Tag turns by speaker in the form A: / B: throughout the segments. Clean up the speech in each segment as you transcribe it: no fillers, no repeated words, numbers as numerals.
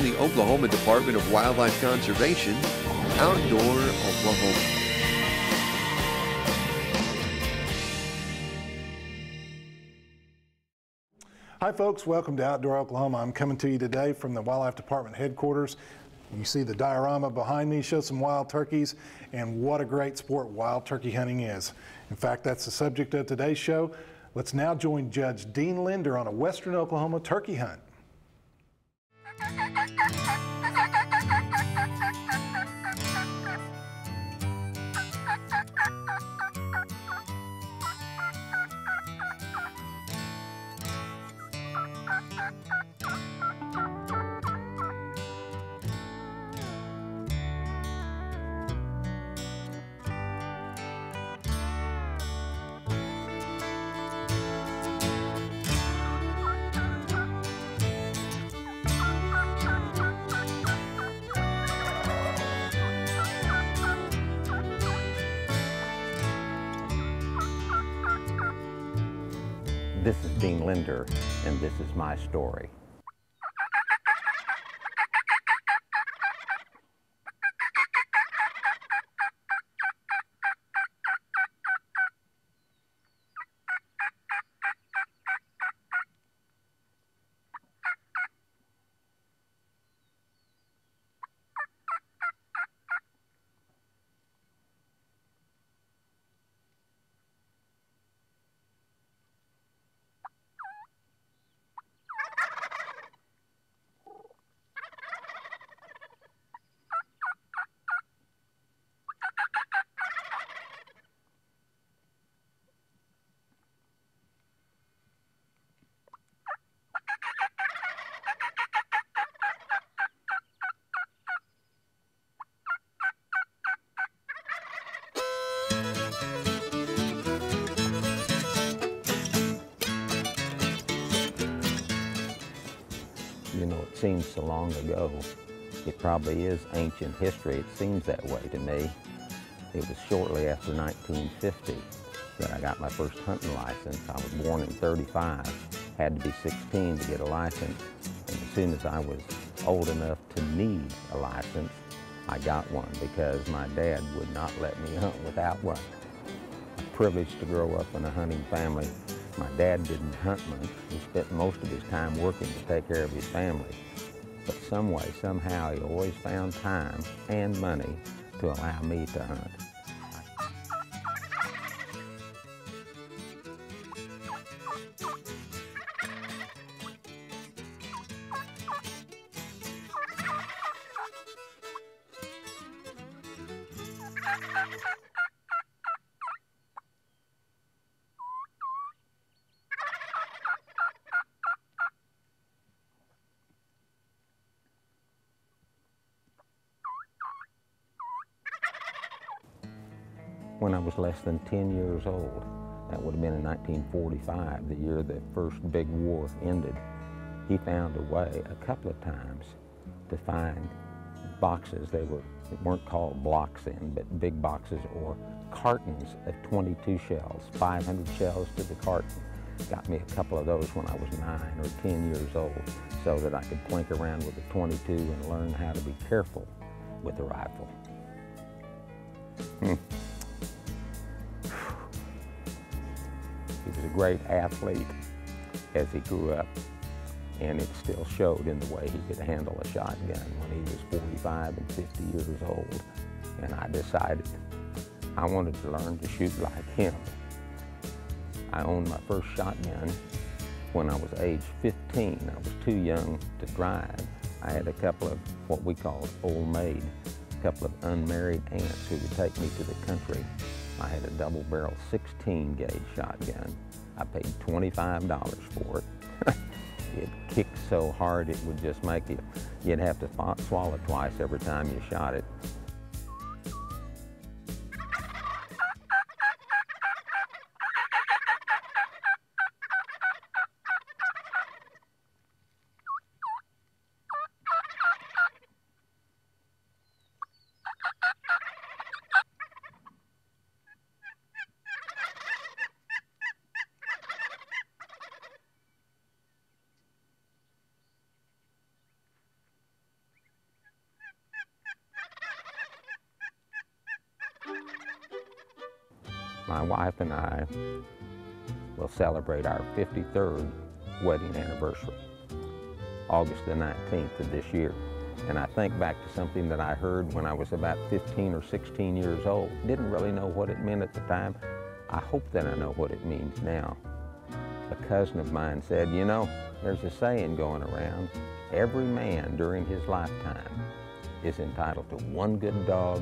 A: the Oklahoma Department of Wildlife Conservation, Outdoor Oklahoma.
B: Hi folks, welcome to Outdoor Oklahoma. I'm coming to you today from the Wildlife Department headquarters. You see the diorama behind me shows some wild turkeys, and what a great sport wild turkey hunting is. In fact, that's the subject of today's show. Let's now join Judge Dean Linder on a Western Oklahoma turkey hunt.
C: This is Dean Linder, and this is my story. You know, it seems so long ago. It probably is ancient history. It seems that way to me. It was shortly after 1950 that I got my first hunting license. I was born in '35, had to be 16 to get a license. And as soon as I was old enough to need a license, I got one because my dad would not let me hunt without one. I'm privileged to grow up in a hunting family. My dad didn't hunt much. He spent most of his time working to take care of his family. But some way, somehow, he always found time and money to allow me to hunt. When I was less than 10 years old, that would have been in 1945, the year the first big war ended, he found a way a couple of times to find boxes. They weren't called blocks then, but big boxes or cartons of 22 shells, 500 shells to the carton. Got me a couple of those when I was 9 or 10 years old so that I could plink around with a 22 and learn how to be careful with the rifle. He was a great athlete as he grew up, and it still showed in the way he could handle a shotgun when he was 45 and 50 years old. And I decided I wanted to learn to shoot like him. I owned my first shotgun when I was age 15. I was too young to drive. I had a couple of what we called old maid, a couple of unmarried aunts who would take me to the country. I had a double barrel 16 gauge shotgun. I paid $25 for it. It kicked so hard it would just make you, you'd have to swallow twice every time you shot it. My wife and I will celebrate our 53rd wedding anniversary, August the 19th of this year. And I think back to something that I heard when I was about 15 or 16 years old. Didn't really know what it meant at the time. I hope that I know what it means now. A cousin of mine said, you know, there's a saying going around, every man during his lifetime is entitled to one good dog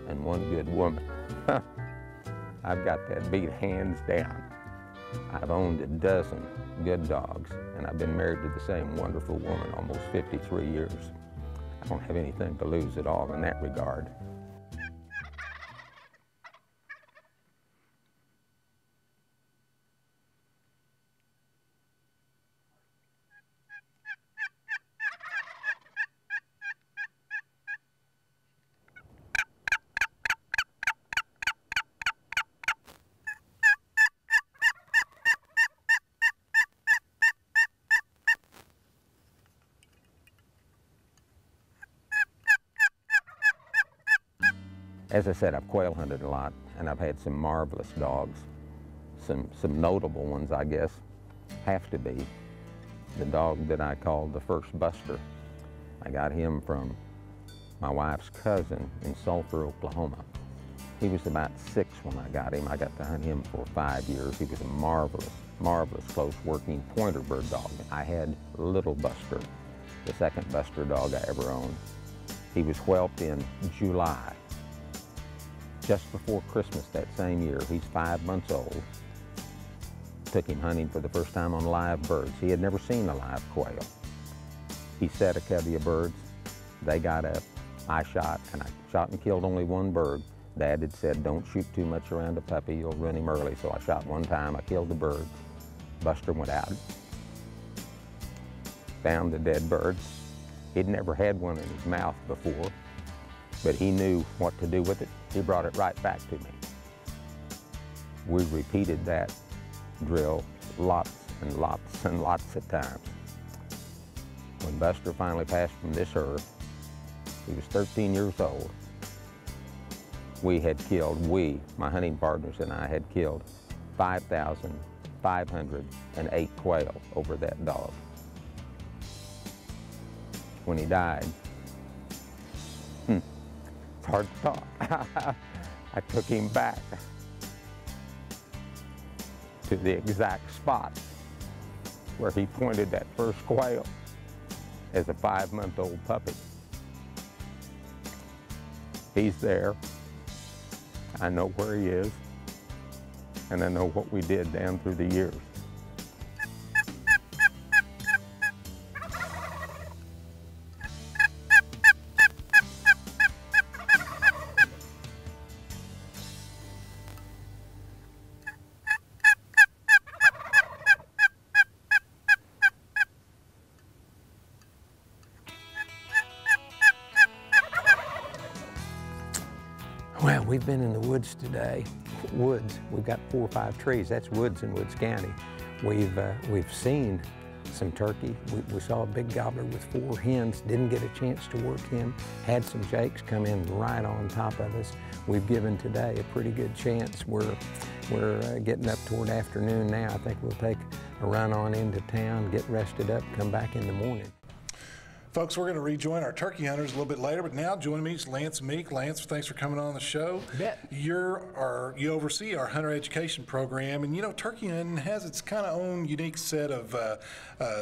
C: and one good woman. I've got that beat hands down. I've owned a dozen good dogs, and I've been married to the same wonderful woman almost 53 years. I don't have anything to lose at all in that regard. As I said, I've quail hunted a lot, and I've had some marvelous dogs. Some notable ones, I guess, have to be the dog that I called the first Buster. I got him from my wife's cousin in Sulphur, Oklahoma. He was about 6 when I got him. I got to hunt him for 5 years. He was a marvelous, marvelous close working pointer bird dog. I had Little Buster, the second Buster dog I ever owned. He was whelped in July. Just before Christmas that same year. He's 5 months old. Took him hunting for the first time on live birds. He had never seen a live quail. He set a covey of birds. They got up. I shot, and I shot and killed only one bird. Dad had said, don't shoot too much around a puppy, you'll run him early. So I shot one time, I killed the bird. Buster went out, found the dead bird. He'd never had one in his mouth before, but he knew what to do with it. He brought it right back to me. We repeated that drill lots and lots and lots of times. When Buster finally passed from this earth, he was 13 years old. We had killed, my hunting partners and I had killed 5,508 quail over that dog. When he died, it's hard to talk. I took him back to the exact spot where he pointed that first quail as a 5-month-old puppy. He's there. I know where he is, and I know what we did down through the years. Well, we've been in the woods today. Woods, we've got 4 or 5 trees. That's woods in Woods County. We've seen some turkey. We saw a big gobbler with 4 hens, didn't get a chance to work him. Had some jakes come in right on top of us. We've given today a pretty good chance. We're getting up toward afternoon now. I think we'll take a run on into town, get rested up, come back in the morning.
B: Folks, we're going to rejoin our turkey hunters a little bit later, but now joining me is Lance Meek. Lance, thanks for coming on the show. You oversee our hunter education program, and you know, turkey hunting has its kind of own unique set of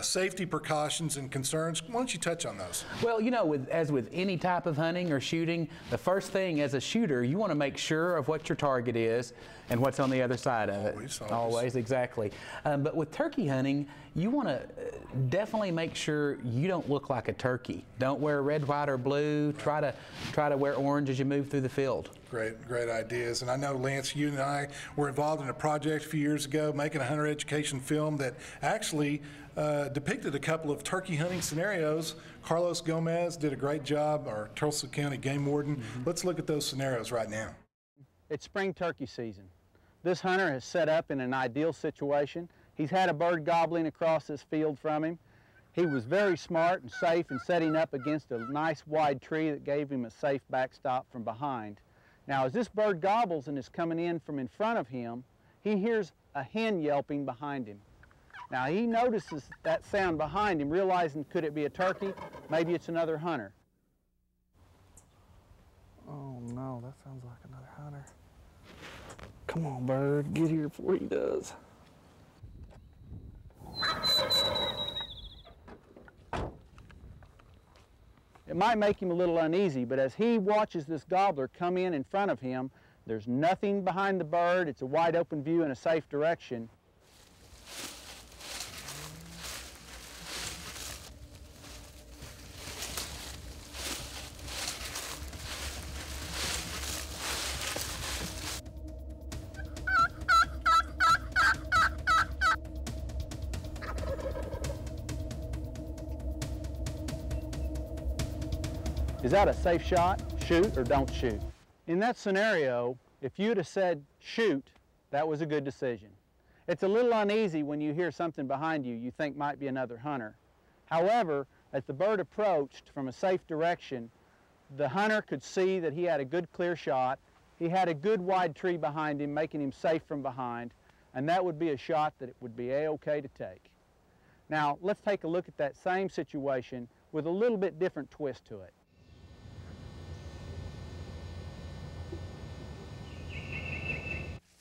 B: safety precautions and concerns. Why don't you touch on those?
D: Well, you know, as with any type of hunting or shooting, the first thing as a shooter, you want to make sure of what your target is and what's on the other side of it. Always, exactly. But with turkey hunting, you want to definitely make sure you don't look like a turkey. Don't wear red, white, or blue. Try to wear orange as you move through the field.
B: Great ideas. And I know, Lance, you and I were involved in a project a few years ago making a hunter education film that actually depicted a couple of turkey hunting scenarios. Carlos Gomez did a great job, our Tulsa County game warden. Let's look at those scenarios right now.
E: It's spring turkey season. This hunter has set up in an ideal situation. He's had a bird gobbling across this field from him. He was very smart and safe in setting up against a nice wide tree that gave him a safe backstop from behind. Now, as this bird gobbles and is coming in from in front of him, he hears a hen yelping behind him. Now, he notices that sound behind him, realizing could it be a turkey? Maybe it's another hunter.
F: Oh no, that sounds like another hunter. Come on, bird, get here before he does.
E: It might make him a little uneasy, but as he watches this gobbler come in front of him, there's nothing behind the bird. It's a wide open view in a safe direction. Is that a safe shot? Shoot or don't shoot? In that scenario, if you'd have said shoot, that was a good decision. It's a little uneasy when you hear something behind you think might be another hunter. However, as the bird approached from a safe direction, the hunter could see that he had a good clear shot. He had a good wide tree behind him, making him safe from behind, and that would be a shot that it would be a-okay to take. Now, let's take a look at that same situation with a little bit different twist to it.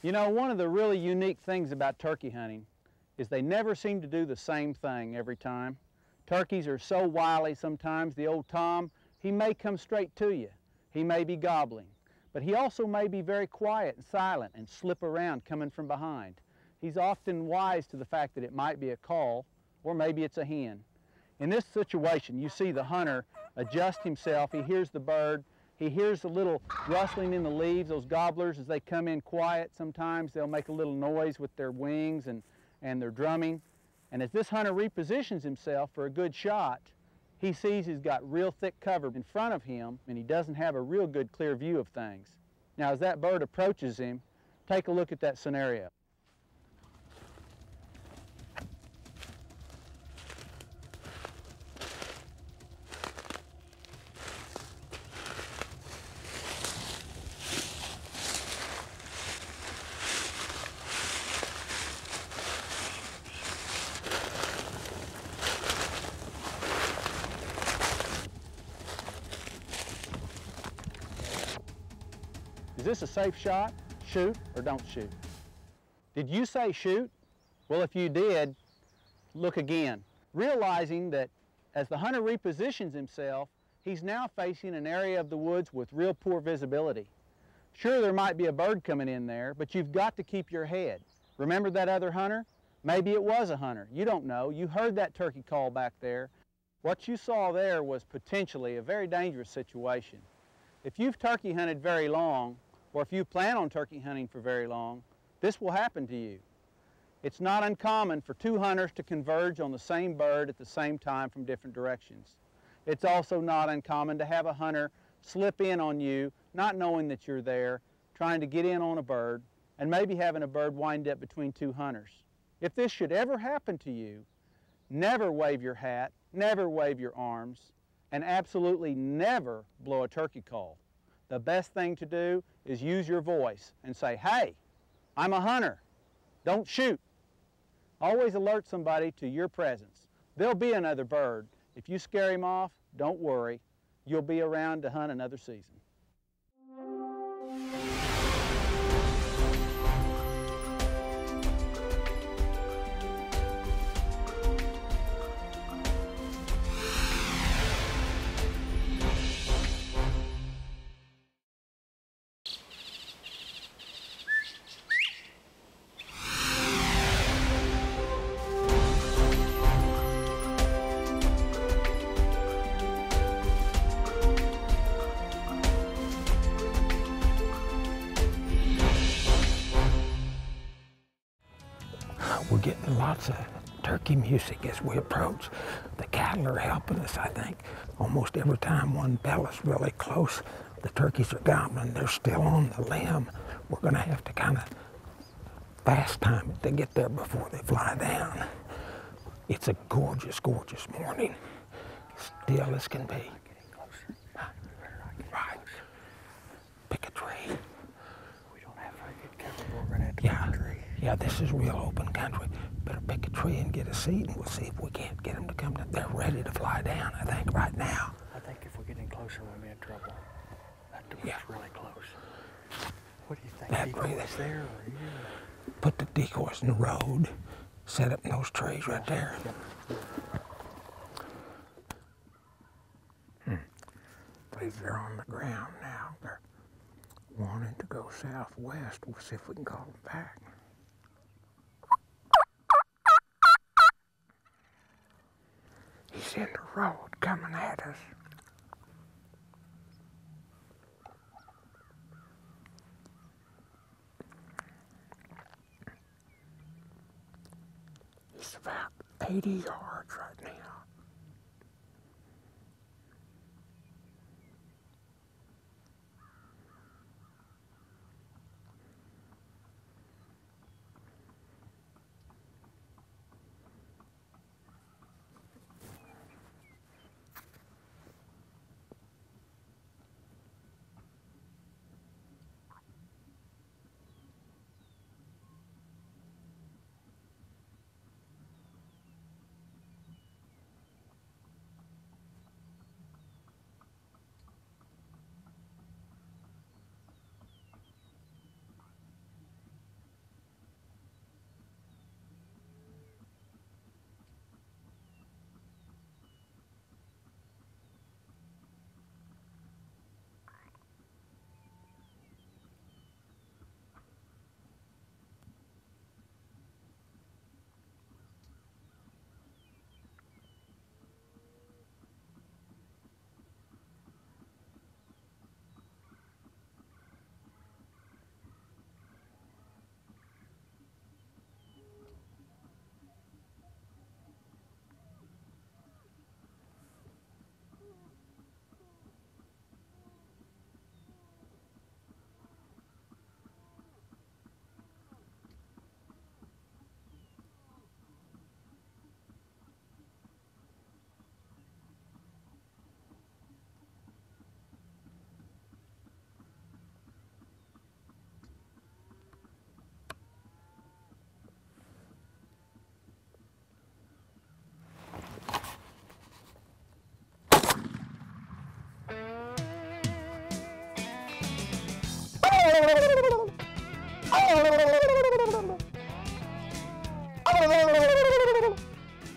E: You know, one of the really unique things about turkey hunting is they never seem to do the same thing every time. Turkeys are so wily sometimes. The old Tom, he may come straight to you. He may be gobbling, but he also may be very quiet and silent and slip around coming from behind. He's often wise to the fact that it might be a call or maybe it's a hen. In this situation, you see the hunter adjust himself. He hears the bird. He hears a little rustling in the leaves. Those gobblers, as they come in quiet, sometimes they'll make a little noise with their wings and their drumming. And as this hunter repositions himself for a good shot, he sees he's got real thick cover in front of him, and he doesn't have a real good clear view of things. Now, as that bird approaches him, take a look at that scenario. Is this a safe shot? Shoot or don't shoot? Did you say shoot? Well, if you did, look again, realizing that as the hunter repositions himself, he's now facing an area of the woods with real poor visibility. Sure, there might be a bird coming in there, but you've got to keep your head. Remember that other hunter? Maybe it was a hunter. You don't know. You heard that turkey call back there. What you saw there was potentially a very dangerous situation. If you've turkey hunted very long, or if you plan on turkey hunting for very long, this will happen to you. It's not uncommon for two hunters to converge on the same bird at the same time from different directions. It's also not uncommon to have a hunter slip in on you, not knowing that you're there, trying to get in on a bird, and maybe having a bird wind up between two hunters. If this should ever happen to you, never wave your hat, never wave your arms, and absolutely never blow a turkey call. The best thing to do is use your voice and say, "Hey, I'm a hunter. Don't shoot." Always alert somebody to your presence. There'll be another bird. If you scare him off, don't worry. You'll be around to hunt another season.
C: We're getting lots of turkey music as we approach. The cattle are helping us, I think. Almost every time one bella's really close, the turkeys are gobbling. They're still on the limb. We're going to have to kind of fast time it to get there before they fly down. It's a gorgeous, gorgeous morning. Still as can be. Right. Pick a tree. Yeah, this is real open country. Better pick a tree and get a seat, and we'll see if we can't get them to come down. They're ready to fly down, I think, right now.
F: I think if we get in closer, we'll be in trouble. That door's really close. What do you think? Decoys there or here?
C: Put the decoys in the road. Set up in those trees right there. Believe they're on the ground now. They're wanting to go southwest. We'll see if we can call them back. He's in the road coming at us. He's about 80 yards right now.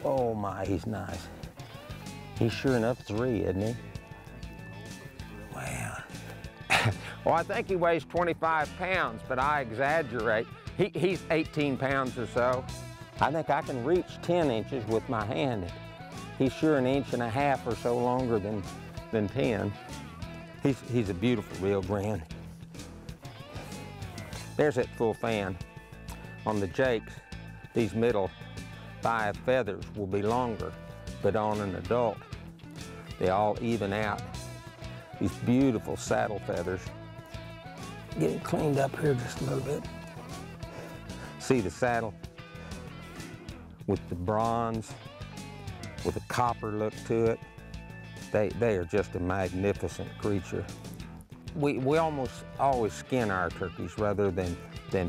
C: Oh my, he's nice. He's sure enough 3, isn't he? Wow. Well, I think he weighs 25 pounds, but I exaggerate. He's 18 pounds or so. I think I can reach 10 inches with my hand. He's sure 1.5 inches or so longer than 10. He's a beautiful Rio Grande. There's that full fan. On the jakes, these middle 5 feathers will be longer, but on an adult, they all even out. These beautiful saddle feathers. Getting cleaned up here just a little bit. See the saddle with the bronze, with a copper look to it. They are just a magnificent creature. We almost always skin our turkeys rather than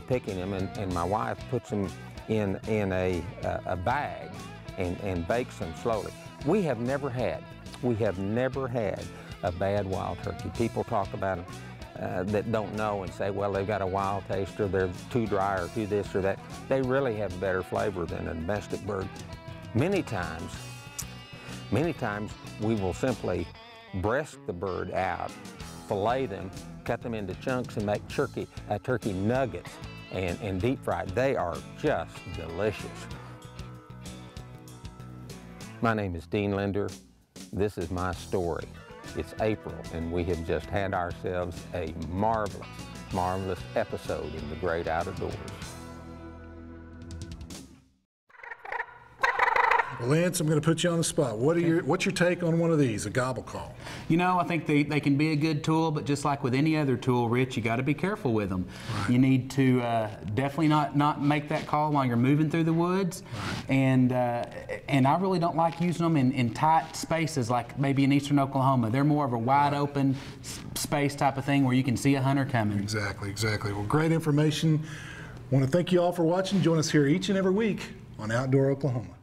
C: picking them, and my wife puts them in a bag and bakes them slowly. We have never had a bad wild turkey. People talk about them that don't know and say, well, they've got a wild taste, or they're too dry, or too this or that. They really have better flavor than a domestic bird. Many times we will simply breast the bird out, fillet them, cut them into chunks, and make turkey nuggets and deep fried. They are just delicious. My name is Dean Linder. This is my story. It's April, and we have just had ourselves a marvelous, marvelous episode in the great outdoors.
B: Well, Lance, I'm going to put you on the spot. What's your take on one of these, a gobble call?
D: You know, I think they can be a good tool, but just like with any other tool, Rich, you got to be careful with them. Right. You need to definitely not make that call while you're moving through the woods. Right. And I really don't like using them in tight spaces like maybe in eastern Oklahoma. They're more of a wide open space type of thing where you can see a hunter coming.
B: Exactly. Well, great information. I want to thank you all for watching. Join us here each and every week on Outdoor Oklahoma.